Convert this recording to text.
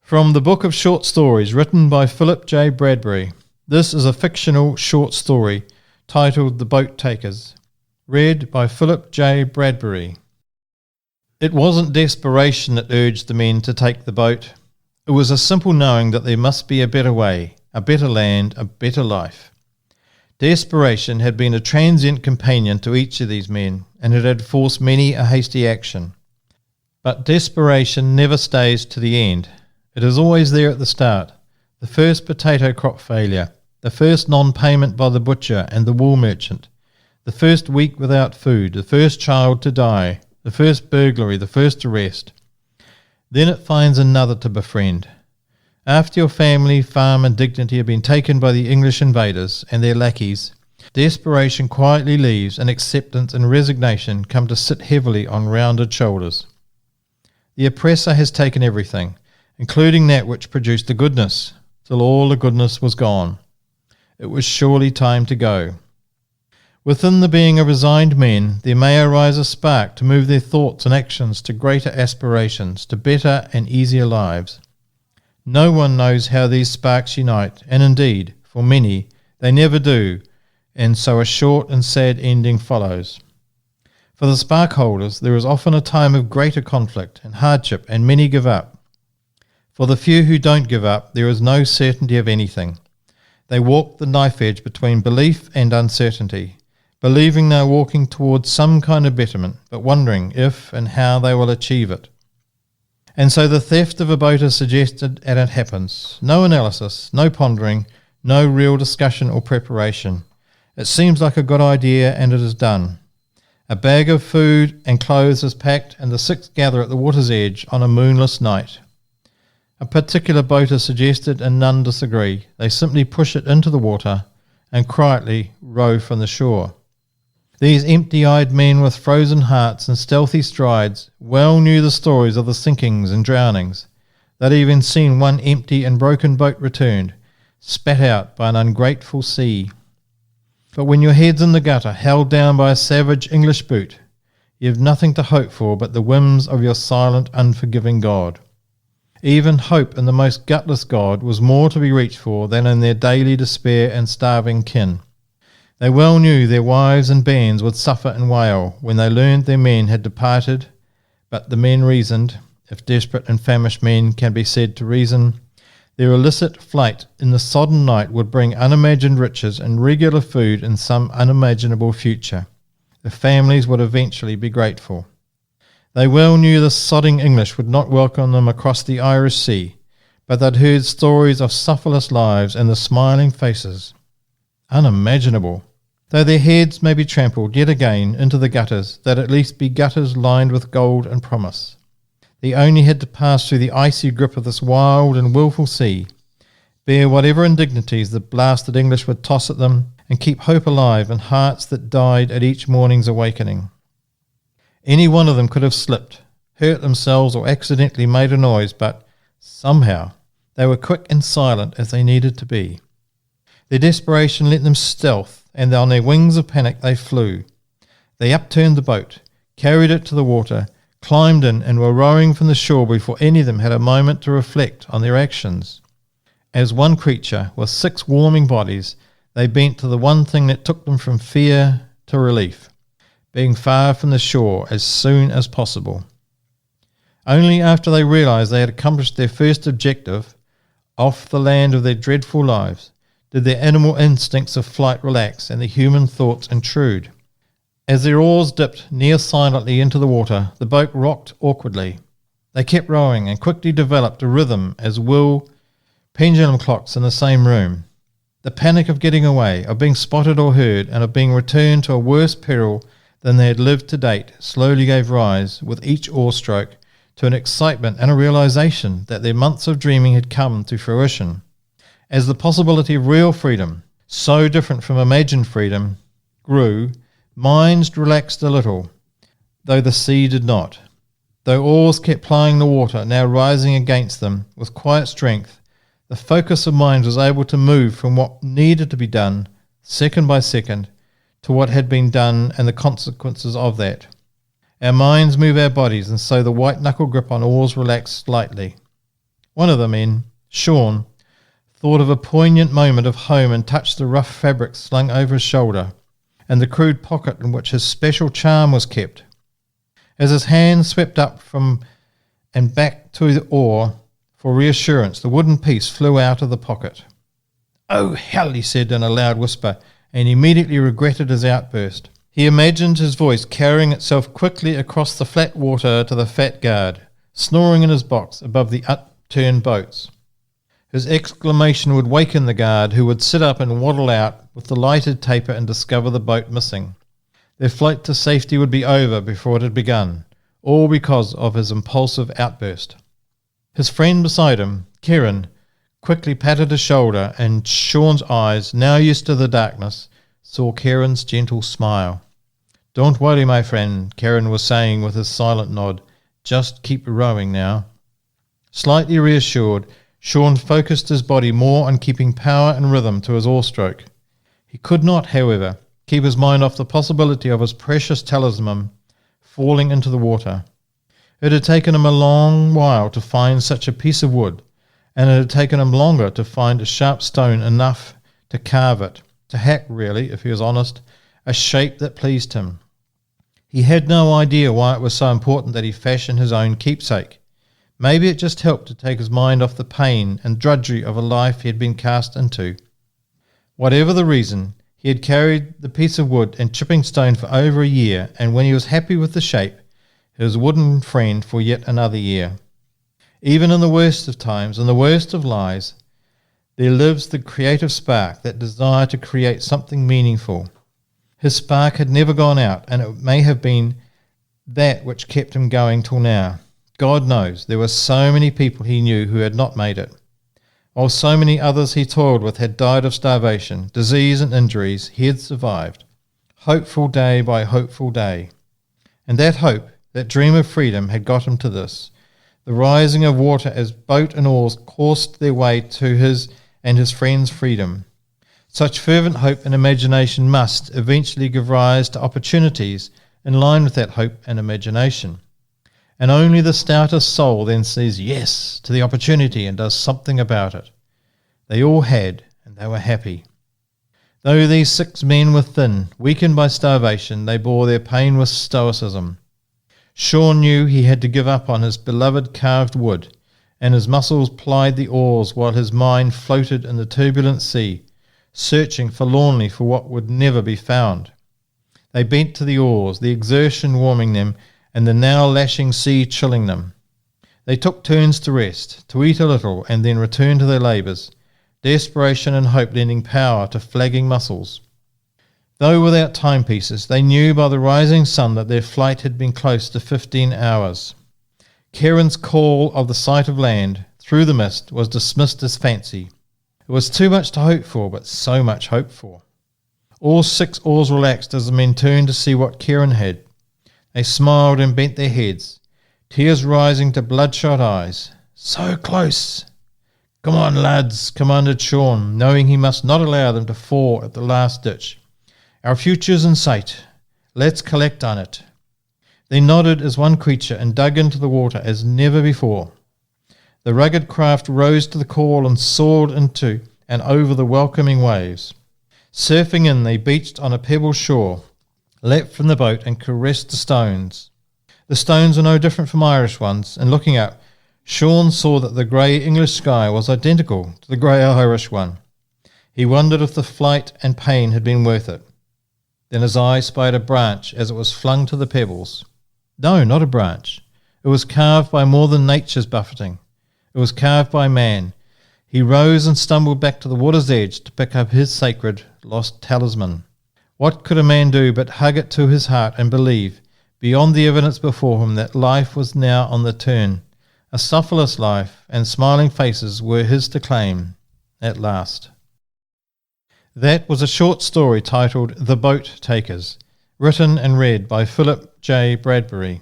From the book of short stories written by Philip J. Bradbury, this is a fictional short story titled The Boat Takers, read by Philip J. Bradbury. It wasn't desperation that urged the men to take the boat. It was a simple knowing that there must be a better way, a better land, a better life. Desperation had been a transient companion to each of these men, and it had forced many a hasty action. But desperation never stays to the end. It is always there at the start. The first potato crop failure, the first non-payment by the butcher and the wool merchant, the first week without food, the first child to die, the first burglary, the first arrest. Then it finds another to befriend. After your family, farm and dignity have been taken by the English invaders and their lackeys, desperation quietly leaves, and acceptance and resignation come to sit heavily on rounded shoulders. The oppressor has taken everything, including that which produced the goodness, till all the goodness was gone. It was surely time to go. Within the being of resigned men, there may arise a spark to move their thoughts and actions to greater aspirations, to better and easier lives. No one knows how these sparks unite, and indeed, for many, they never do, and so a short and sad ending follows. For the spark holders, there is often a time of greater conflict and hardship, and many give up. For the few who don't give up, there is no certainty of anything. They walk the knife edge between belief and uncertainty, believing they are walking towards some kind of betterment, but wondering if and how they will achieve it. And so the theft of a boat is suggested, and it happens. No analysis, no pondering, no real discussion or preparation. It seems like a good idea, and it is done. A bag of food and clothes is packed, and the six gather at the water's edge on a moonless night. A particular boat is suggested, and none disagree. They simply push it into the water and quietly row from the shore. These empty-eyed men with frozen hearts and stealthy strides well knew the stories of the sinkings and drownings. They'd even seen one empty and broken boat returned, spat out by an ungrateful sea. But when your head's in the gutter, held down by a savage English boot, you've nothing to hope for but the whims of your silent, unforgiving God. Even hope in the most gutless God was more to be reached for than in their daily despair and starving kin. They well knew their wives and bands would suffer and wail when they learned their men had departed, but the men reasoned, if desperate and famished men can be said to reason, their illicit flight in the sodden night would bring unimagined riches and regular food in some unimaginable future. The families would eventually be grateful. They well knew the sodding English would not welcome them across the Irish Sea, but they'd heard stories of sufferless lives and the smiling faces. Unimaginable. Though their heads may be trampled yet again into the gutters, they'd at least be gutters lined with gold and promise. They only had to pass through the icy grip of this wild and wilful sea, bear whatever indignities the blasted English would toss at them, and keep hope alive in hearts that died at each morning's awakening. Any one of them could have slipped, hurt themselves, or accidentally made a noise, but somehow they were quick and silent as they needed to be. Their desperation lent them stealth, and on their wings of panic they flew. They upturned the boat, carried it to the water, climbed in, and were rowing from the shore before any of them had a moment to reflect on their actions. As one creature, with six warming bodies, they bent to the one thing that took them from fear to relief, being far from the shore as soon as possible. Only after they realized they had accomplished their first objective, off the land of their dreadful lives, did their animal instincts of flight relax and the human thoughts intrude. As their oars dipped near silently into the water, the boat rocked awkwardly. They kept rowing and quickly developed a rhythm as will pendulum clocks in the same room. The panic of getting away, of being spotted or heard, and of being returned to a worse peril than they had lived to date slowly gave rise, with each oar stroke, to an excitement and a realization that their months of dreaming had come to fruition. As the possibility of real freedom, so different from imagined freedom, grew, minds relaxed a little, though the sea did not. Though oars kept plying the water, now rising against them with quiet strength, the focus of mind was able to move from what needed to be done, second by second, to what had been done and the consequences of that. Our minds move our bodies, and so the white-knuckle grip on oars relaxed slightly. One of the men, Sean, thought of a poignant moment of home and touched the rough fabric slung over his shoulder and the crude pocket in which his special charm was kept. As his hand swept up from and back to the oar for reassurance, the wooden piece flew out of the pocket. "Oh, hell," he said in a loud whisper, and immediately regretted his outburst. He imagined his voice carrying itself quickly across the flat water to the fat guard, snoring in his box above the upturned boats. His exclamation would waken the guard, who would sit up and waddle out with the lighted taper and discover the boat missing. Their flight to safety would be over before it had begun, all because of his impulsive outburst. His friend beside him, Kieran, quickly patted his shoulder, and Sean's eyes, now used to the darkness, saw Kieran's gentle smile. "Don't worry, my friend," Kieran was saying with his silent nod. "Just keep rowing now." Slightly reassured, Sean focused his body more on keeping power and rhythm to his oar stroke. He could not, however, keep his mind off the possibility of his precious talisman falling into the water. It had taken him a long while to find such a piece of wood, and it had taken him longer to find a sharp stone enough to carve it, to hack really, if he was honest, a shape that pleased him. He had no idea why it was so important that he fashion his own keepsake. Maybe it just helped to take his mind off the pain and drudgery of a life he had been cast into. Whatever the reason, he had carried the piece of wood and chipping stone for over a year, and when he was happy with the shape, his wooden friend for yet another year. Even in the worst of times and the worst of lies, there lives the creative spark, that desire to create something meaningful. His spark had never gone out, and it may have been that which kept him going till now. God knows, there were so many people he knew who had not made it, while so many others he toiled with had died of starvation, disease and injuries. He had survived, hopeful day by hopeful day. And that hope, that dream of freedom, had got him to this, the rising of water as boat and oars coursed their way to his and his friends' freedom. Such fervent hope and imagination must eventually give rise to opportunities in line with that hope and imagination. And only the stoutest soul then says yes to the opportunity and does something about it. They all had, and they were happy. Though these 6 men were thin, weakened by starvation, they bore their pain with stoicism. Sean knew he had to give up on his beloved carved wood, and his muscles plied the oars while his mind floated in the turbulent sea, searching forlornly for what would never be found. They bent to the oars, the exertion warming them, and the now lashing sea chilling them. They took turns to rest, to eat a little, and then return to their labours, desperation and hope lending power to flagging muscles. Though without timepieces, they knew by the rising sun that their flight had been close to 15 hours. Kieran's call of the sight of land through the mist was dismissed as fancy. It was too much to hope for, but so much hoped for. All 6 oars relaxed as the men turned to see what Kieran had. They smiled and bent their heads, tears rising to bloodshot eyes. "So close!" "Come on, lads," commanded Sean, knowing he must not allow them to fall at the last ditch. "Our future's in sight. Let's collect on it." They nodded as one creature and dug into the water as never before. The rugged craft rose to the call and soared into and over the welcoming waves. Surfing in, they beached on a pebble shore, leapt from the boat and caressed the stones. The stones were no different from Irish ones, and looking up, Sean saw that the grey English sky was identical to the grey Irish one. He wondered if the flight and pain had been worth it. Then his eye spied a branch as it was flung to the pebbles. No, not a branch. It was carved by more than nature's buffeting. It was carved by man. He rose and stumbled back to the water's edge to pick up his sacred, lost talisman. What could a man do but hug it to his heart and believe, beyond the evidence before him, that life was now on the turn? A sufferless life and smiling faces were his to claim, at last. That was a short story titled The Boat Takers, written and read by Philip J. Bradbury.